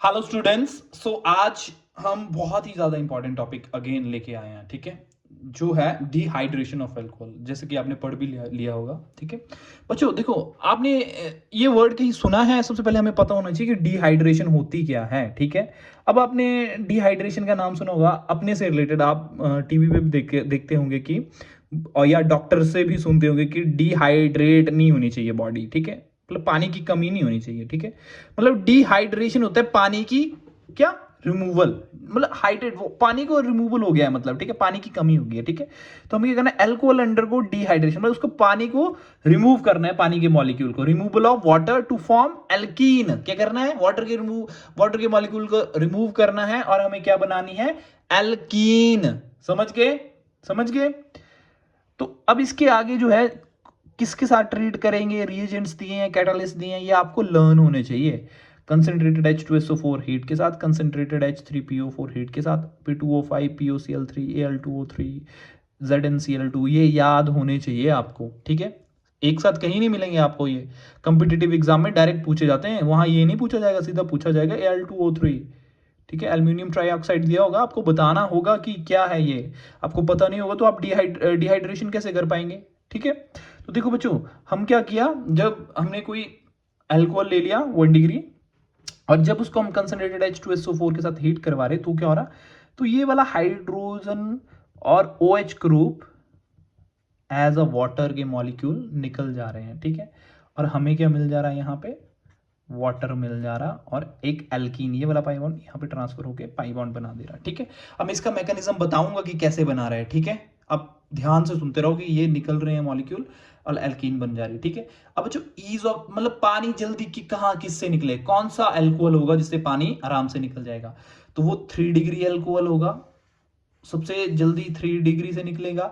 Hello students. सो आज हम बहुत ही ज़्यादा इंपॉर्टेंट टॉपिक अगेन लेके आए हैं, ठीक है, जो है डिहाइड्रेशन ऑफ अल्कोहल। जैसे कि आपने पढ़ भी लिया होगा, ठीक है बच्चों। देखो, आपने ये वर्ड कहीं सुना है? सबसे पहले हमें पता होना चाहिए कि डिहाइड्रेशन होती क्या है, ठीक है। अब आपने डिहाइड्रेशन का नाम सुना होगा, अपने से रिलेटेड आप टीवी पे भी देखते होंगे कि, और या डॉक्टर से भी सुनते होंगे कि डिहाइड्रेट नहीं होनी चाहिए बॉडी, ठीक है, मतलब पानी की कमी नहीं होनी चाहिए, ठीक है। मतलब डिहाइड्रेशन होता है पानी की क्या, रिमूवल, मतलब हाइड्रेट, वो पानी को रिमूवल हो गया है, मतलब ठीक है, पानी की कमी हो गई है, ठीक है। तो हमें क्या करना है, अल्कोहल अंडर को डिहाइड्रेशन, मतलब उसको पानी को रिमूव करना है, पानी के मॉलिक्यूल को, removal of water to form alkene. क्या करना है, वाटर के मॉलिक्यूल को रिमूव करना है और हमें क्या बनानी है, एल्कीन। समझ गए। तो अब इसके आगे जो है किसके साथ ट्रीट करेंगे, रिएजेंट्स दिए हैं, कैटालिस्ट दिए हैं, ये आपको लर्न होने चाहिए। कंसंट्रेटेड H2SO4 हीट के साथ, कंसंट्रेटेड H3PO4 हीट के साथ, P2O5 POCl3 Al2O3 ZnCl2, ये याद होने चाहिए आपको, ठीक है। एक साथ कहीं नहीं मिलेंगे आपको ये, कंपिटिटिव एग्जाम में डायरेक्ट पूछे जाते हैं, वहां ये नहीं पूछा जाएगा, सीधा पूछा जाएगा Al2O3, ठीक है। एल्यूमिनियम ट्राइऑक्साइड दिया होगा, आपको बताना होगा कि क्या है ये। आपको पता नहीं होगा तो आप डिहाइड्रेशन कैसे कर पाएंगे, ठीक है। तो देखो बच्चों, हम क्या किया, जब हमने कोई अल्कोहल ले लिया 1 डिग्री, और जब उसको हम कंसंट्रेटेड H2SO4 के साथ हीट करवा रहे, तो क्या हो रहा, तो ये वाला हाइड्रोजन और OH group as a water के मॉलिक्यूल निकल जा रहे हैं, ठीक है। और हमें क्या मिल जा रहा है, यहाँ पे वाटर मिल जा रहा, और एक एल्कीन, ये वाला पाई बॉन्ड यहाँ पे ट्रांसफर होकर पाई बॉन्ड बना दे रहा, ठीक है। अब इसका मैकेनिज्म बताऊंगा कि कैसे बना रहा है, ठीक है। अब ध्यान से सुनते रहो कि ये निकल रहे हैं मॉलिक्यूल और एल्कीन बन जा रही है, ठीक है। अब जो ईज ऑफ, मतलब पानी जल्दी की कहाँ किससे निकले, कौन सा अल्कोहल होगा जिससे पानी आराम से निकल जाएगा, तो वो 3 डिग्री अल्कोहल होगा, सबसे जल्दी 3 डिग्री से निकलेगा,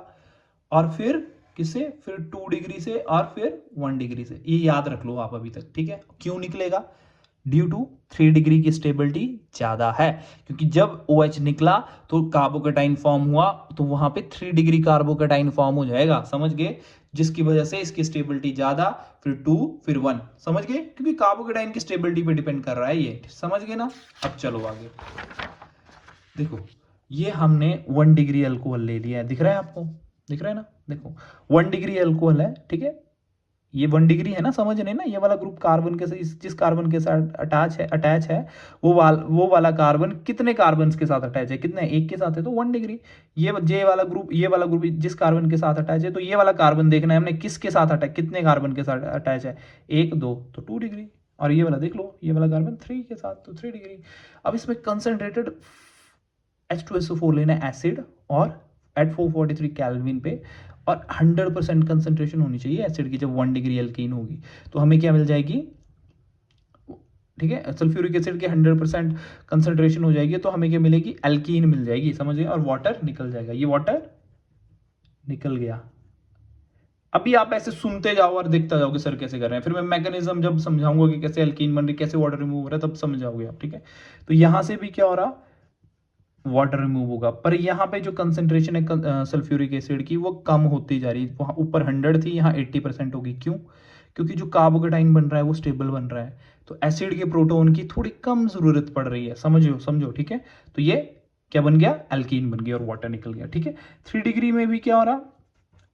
और फिर किससे, फिर 2 डिग्री से, और फिर 1 डिग्री से। ये याद रख लो आप अभी तक, ठीक है। क्यों निकलेगा, ड्यू टू 3 डिग्री की स्टेबिलिटी ज्यादा है, क्योंकि जब OH निकला तो कार्बोकेटाइन फॉर्म हुआ, तो वहां पे 3 डिग्री कार्बोकेटाइन फॉर्म हो जाएगा, समझ गए, जिसकी वजह से इसकी स्टेबिलिटी ज्यादा, फिर 2 फिर 1, समझ गए, क्योंकि कार्बोकेटाइन की स्टेबिलिटी पे डिपेंड कर रहा है ये, समझ गए ना। अब चलो आगे देखो, ये हमने 1 डिग्री अल्कोहल ले लिया है, दिख रहा है आपको, दिख रहा है ना, देखो 1 डिग्री अल्कोहल है, ठीक है। ये 1 डिग्री है ना, समझ रहे ना, ये वाला ग्रुप कार्बन के साथ, जिस कार्बन के साथ अटैच है वो वाला कार्बन कितने कार्बन के साथ अटैच है, कितने, एक के साथ है, तो 1 डिग्री। ये वाला ग्रुप जिस कार्बन के साथ अटैच है, तो ये वाला कार्बन देखना है हमने किसके साथ अटैच, कितने कार्बन के साथ अटैच है, 1 2, तो 2 डिग्री। और ये वाला देख लो, ये वाला कार्बन 3 के साथ, तो 3 डिग्री। अब इसमें कंसंट्रेटेड H2SO4 लेना है एसिड, और एट 443 कैल्विन पे, और 100% कंसंट्रेशन होनी चाहिए एसिड की, जब 1 डिग्री एल्कीन होगी तो हमें क्या मिल जाएगी, ठीक है, सल्फ्यूरिक एसिड की 100% कंसंट्रेशन हो जाएगी, तो हमें क्या मिलेगी, एल्कीन मिल जाएगी, समझिए, और वाटर निकल जाएगा, ये वाटर निकल गया। अभी आप ऐसे सुनते जाओ और देखते जाओगे सर कैसे कर रहे हैं, फिर मैं मैकेनिज्म जब समझाऊंगा कि कैसे एल्कीन बन रही, कैसे वाटर रिमूव हो रहा है, तब समझ जाओगे आप, ठीक है। तो यहां से भी क्या हो रहा, वाटर रिमूव होगा, पर यहाँ पे जो कंसेंट्रेशन है सल्फ्यूरिक एसिड की, वो कम होती जा रही है, वहाँ ऊपर 100 थी, यहाँ 80% होगी, क्यों, क्योंकि जो कार्बोकेटाइन बन रहा है वो स्टेबल बन रहा है, तो एसिड के प्रोटोन की थोड़ी कम जरूरत पड़ रही है, समझो, ठीक है। तो ये क्या बन गया, एल्कीन बन गया और वाटर निकल गया, ठीक है। 3 डिग्री में भी क्या हो रहा,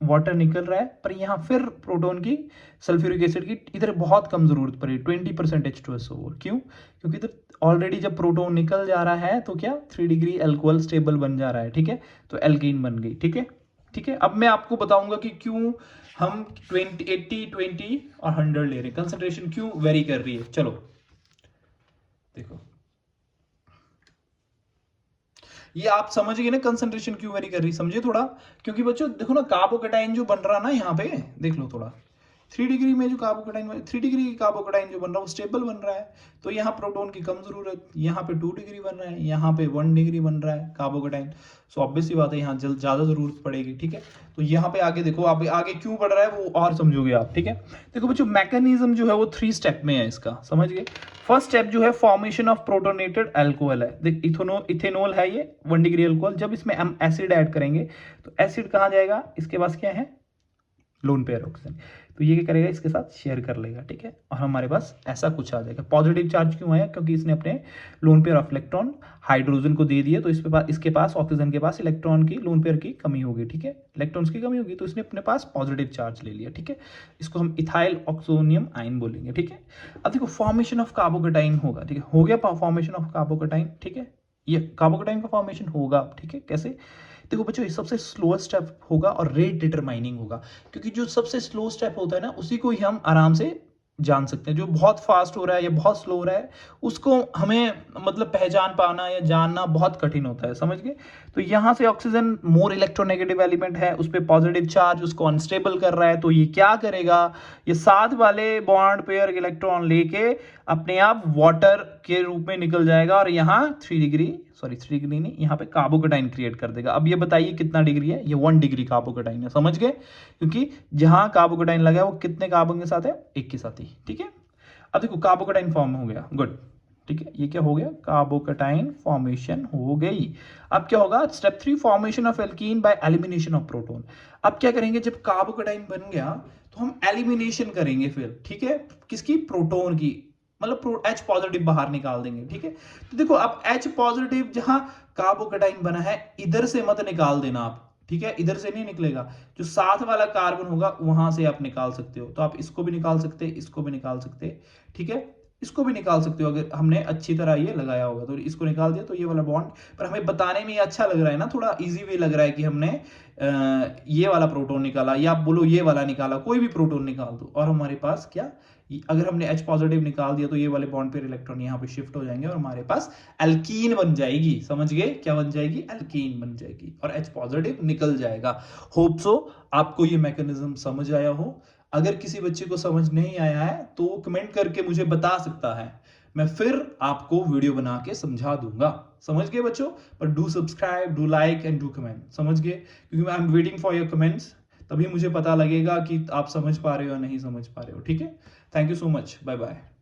वाटर निकल रहा है, पर यहाँ फिर प्रोटोन की, सल्फ्यूरिक एसिड की इधर बहुत कम जरूरत पड़ी, 20% H2SO4, क्यों, क्योंकि इधर ऑलरेडी जब प्रोटोन निकल जा रहा है तो क्या, 3 डिग्री अल्कोहल स्टेबल बन जा रहा है, ठीक है, तो एल्कीन बन गई, ठीक है, ठीक है। अब मैं आपको बताऊंगा कि क्यों हम 20 80 20 और 100 ले रहे हैं, कंसंट्रेशन क्यों वेरी कर रही है, चलो देखो, ये आप समझ गए ना, कंसंट्रेशन क्यों वेरी कर रही, समझे थोड़ा। क्योंकि बच्चों देखो ना, कार्बोकेटाइन जो बन रहा ना यहाँ पे, देख लो थोड़ा, 3 डिग्री में जो कार्बोकेटाइन, 3 डिग्री कार्बोकेटाइन जो बन रहा है वो स्टेबल बन रहा है, तो यहाँ प्रोटोन की कम जरूरत, यहाँ पे 2 डिग्री बन रहा है, यहाँ पे 1 डिग्री बन रहा है कार्बोकेटाइन, सो ऑब्वियस सी बात है यहाँ ज्यादा जरूरत पड़ेगी, ठीक है। तो यहाँ पे आगे देखो, आप आगे क्यों बढ़ रहा है वो और समझोगे आप, ठीक है। देखो बच्चों, मैकेनिज्म जो है वो 3 स्टेप में है इसका, समझ गए। फर्स्ट स्टेप जो है, फॉर्मेशन ऑफ प्रोटोनेटेड अल्कोहल है, देख इथेनॉल है ये 1 डिग्री अल्कोहल, जब इसमें हम एसिड ऐड करेंगे तो एसिड कहाँ जाएगा, इसके पास क्या है, लोन पेयर ऑक्सीजन। तो ये क्या करेगा, इसके साथ शेयर कर लेगा, ठीक है, और हमारे पास ऐसा कुछ आ जाएगा। पॉजिटिव चार्ज क्यों आया, क्योंकि इसने अपने lone pair of electron hydrogen को दे दिया, तो इसके पास ऑक्सीजन के पास इलेक्ट्रॉन की लोन पेयर की कमी होगी, ठीक है, इलेक्ट्रॉन्स की कमी होगी, तो इसने अपने पास पॉजिटिव चार्ज ले लिया, ठीक है। इसको हम इथाइल ऑक्सोनियम आयन बोलेंगे, ठीक है। अब देखो फॉर्मेशन ऑफ कार्बोकेटाइन होगा, ठीक है, हो गया फॉर्मेशन ऑफ कार्बोकेटाइन, ठीक है, ये कार्बोकेटाइन का फॉर्मेशन होगा, ठीक है, कैसे, देखो बच्चों, ये सबसे स्लो स्टेप होगा और रेट डिटरमाइनिंग होगा, क्योंकि जो सबसे स्लो स्टेप होता है ना, उसी को ही हम आराम से जान सकते हैं। जो बहुत फास्ट हो रहा है या बहुत स्लो हो रहा है, उसको हमें मतलब पहचान पाना या जानना बहुत कठिन होता है, समझ गए। तो यहाँ से ऑक्सीजन मोर इलेक्ट्रोनेगेटिव एलिमेंट है, उस पर पॉजिटिव चार्ज उसको अनस्टेबल कर रहा है, तो ये क्या करेगा, ये साथ वाले बॉन्ड पेयर इलेक्ट्रॉन लेके अपने आप वाटर के रूप में निकल जाएगा और यहाँ 3 डिग्री, सॉरी 3 डिग्री नहीं, यहाँ पे कार्बोकेटाइन क्रिएट कर देगा। अब ये बताइए कितना डिग्री है, ये 1 डिग्री कार्बोकेटाइन है, समझ गए, क्योंकि जहां कार्बोकेटाइन लगा है वो कितने कार्बन के साथ है, एक के साथ ही, ठीक है। अब देखो कार्बोकेटाइन फॉर्म हो गया, गुड, ठीक है, ये क्या हो गया, कार्बोकेटाइन फॉर्मेशन हो गई। अब क्या होगा, step 3 formation of alkene by elimination of proton. अब क्या करेंगे, जब कार्बोकेटाइन बन गया तो हम एलिमिनेशन करेंगे फिर, ठीक है, किसकी, प्रोटॉन की, मतलब H पॉजिटिव बाहर निकाल देंगे, ठीक है। तो देखो अब H पॉजिटिव जहां कार्बोकेटाइन बना है, इधर से मत निकाल देना आप, ठीक है, इधर से नहीं निकलेगा, जो साथ वाला कार्बन होगा वहां से आप निकाल सकते हो। तो आप इसको भी निकाल सकते हैं, इसको भी निकाल सकते हैं, ठीक है, इसको भी निकाल सकते हो अगर हमने अच्छी तरह ये लगाया होगा। तो इसको निकाल दिया, तो ये वाला बॉन्ड, पर हमें बताने में ये अच्छा लग रहा है ना, थोड़ा इजी भी लग रहा है कि हमने ये वाला प्रोटॉन निकाला, या आप बोलो ये वाला निकाला, कोई भी प्रोटॉन निकाल दो, और हमारे पास क्या, अगर हमने H पॉजिटिव निकाल दिया तो ये वाले बॉन्ड पेयर इलेक्ट्रॉन यहाँ पे शिफ्ट हो जाएंगे और हमारे पास एल्कीन बन जाएगी, समझ गए, क्या बन जाएगी, एल्कीन बन जाएगी, और H पॉजिटिव निकल जाएगा। होप सो आपको ये मैकेनिज्म समझ आया हो। अगर किसी बच्चे को समझ नहीं आया है तो कमेंट करके मुझे बता सकता है, मैं फिर आपको वीडियो बना के समझा दूंगा, समझ गए बच्चों। पर do subscribe, do like and do comment, समझ गए, क्योंकि I am waiting for your comments, तभी मुझे पता लगेगा कि आप समझ पा रहे हो या नहीं समझ पा रहे हो, ठीक है। Thank you so much, bye bye.